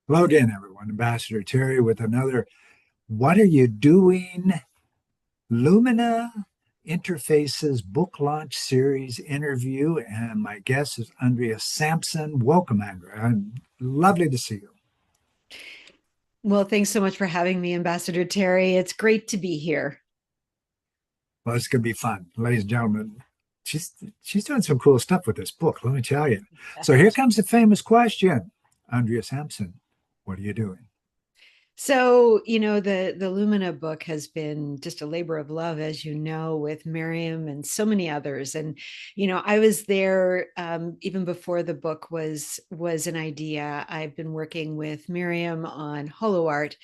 Hello again, everyone. Ambassador Terry with another What Are You Doing? Lumina Interfaces book launch series interview. And my guest is Andrea Sampson. Welcome, Andrea. Lovely to see you. Well, thanks so much for having me, Ambassador Terry. It's great to be here. Well, it's going to be fun. Ladies and gentlemen, she's, she's doing some cool stuff with this book, let me tell you. So here comes the famous question. Andrea Sampson, what are you doing? So, the Lumina book has been just a labor of love, as you know, with Miriam and so many others. And, I was there even before the book was an idea. I've been working with Miriam on Holo Art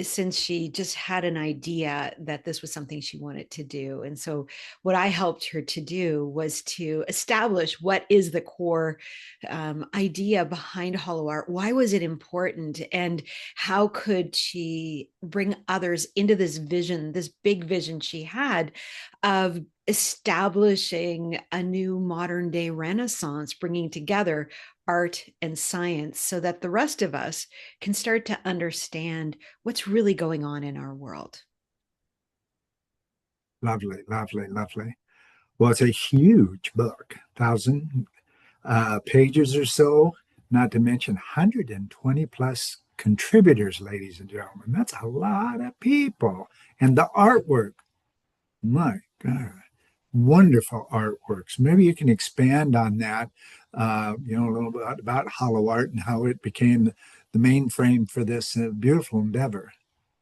since she just had an idea that this was something she wanted to do. And so what I helped her to do was to establish what is the core idea behind Holo Art. Why was it important? And how could she bring others into this vision, this big vision she had of establishing a new modern day renaissance, bringing together art and science so that the rest of us can start to understand what's really going on in our world. Lovely, lovely, lovely. Well, it's a huge book, 1,000 pages or so, not to mention 120 plus contributors, ladies and gentlemen. That's a lot of people. And the artwork, my God, wonderful artworks. Maybe you can expand on that, a little bit about hollow art and how it became the mainframe for this beautiful endeavor.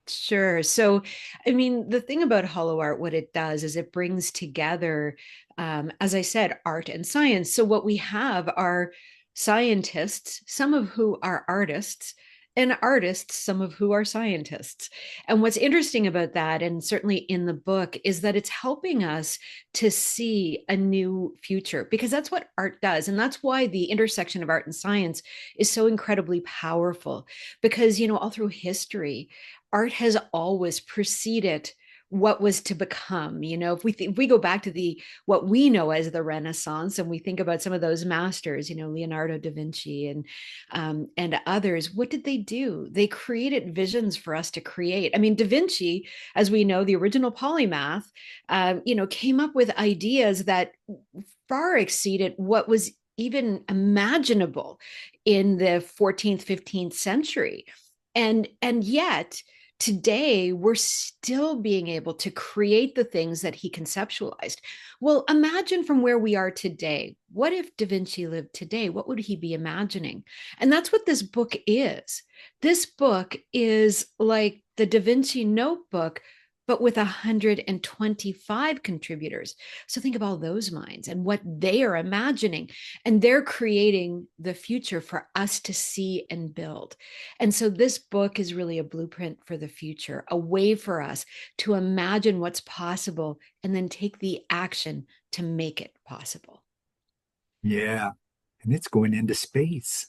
Sure. So, I mean, the thing about Hollow Art, what it does is it brings together, as I said, art and science. So, what we have are scientists, some of who are artists, and artists, some of who are scientists. And what's interesting about that, and certainly in the book, is that it's helping us to see a new future because that's what art does. And that's why the intersection of art and science is so incredibly powerful because, all through history, art has always preceded what was to become. If we go back to the what we know as the Renaissance, and we think about some of those masters, Leonardo da Vinci and others, what did they do? They created visions for us to create. I mean, da Vinci, as we know, the original polymath, came up with ideas that far exceeded what was even imaginable in the 14th 15th century. And yet today we're still being able to create the things that he conceptualized. Well, imagine from where we are today. What if Da Vinci lived today? What would he be imagining? And that's what this book is. This book is like the Da Vinci notebook, but with 125 contributors. So think of all those minds and what they are imagining, and they're creating the future for us to see and build. And so this book is really a blueprint for the future, a way for us to imagine what's possible and then take the action to make it possible. Yeah. And it's going into space.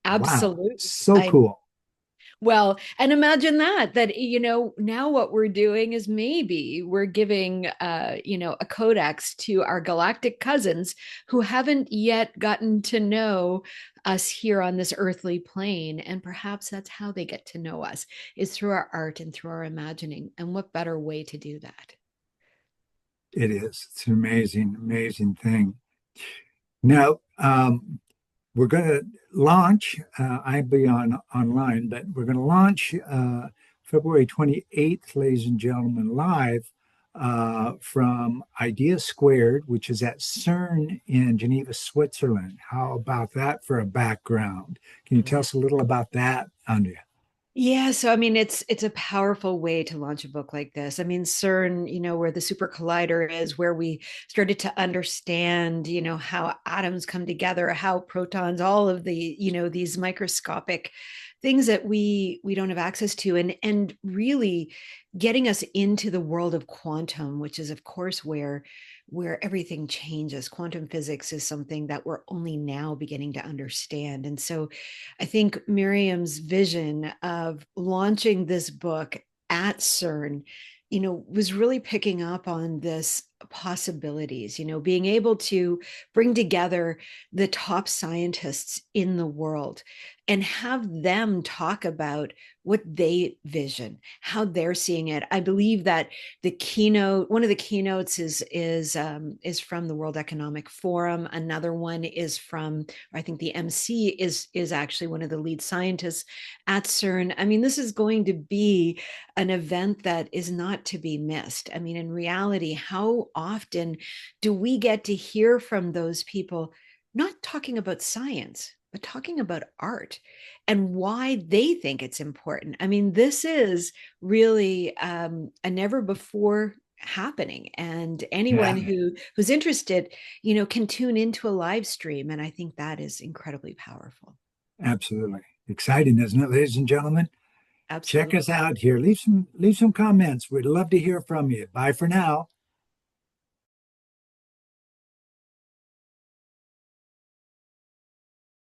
Wow. Absolutely. So cool. Well, and imagine that now what we're doing is maybe we're giving a codex to our galactic cousins who haven't yet gotten to know us here on this earthly plane, and perhaps that's how they get to know us, is through our art and through our imagining. And what better way to do that? It is. It's an amazing, amazing thing. Now, we're going to launch, I'll be online, but we're going to launch February 28th, ladies and gentlemen, live from Idea Squared, which is at CERN in Geneva, Switzerland. How about that for a background? Can you tell us a little about that, Andrea? Yeah, so I mean, it's a powerful way to launch a book like this. I mean, CERN, where the super collider is, where we started to understand, how atoms come together, how protons, all of the, these microscopic things that we don't have access to, and really getting us into the world of quantum, which is of course where everything changes. Quantum physics is something that we're only now beginning to understand. And so I think Miriam's vision of launching this book at CERN, was really picking up on this possibilities, being able to bring together the top scientists in the world and have them talk about what they vision, how they're seeing it. I believe that one of the keynotes is from the World Economic Forum. Another one is from, or I think the MC is actually one of the lead scientists at CERN. I mean, this is going to be an event that is not to be missed. I mean, in reality, how often do we get to hear from those people not talking about science, but talking about art and why they think it's important? I mean, this is really a never before happening, and anyone Yeah, who's interested, can tune into a live stream, and I think that is incredibly powerful. absolutely. Exciting, isn't it, ladies and gentlemen? Check us Absolutely. out here. Leave some comments. We'd love to hear from you. Bye for now.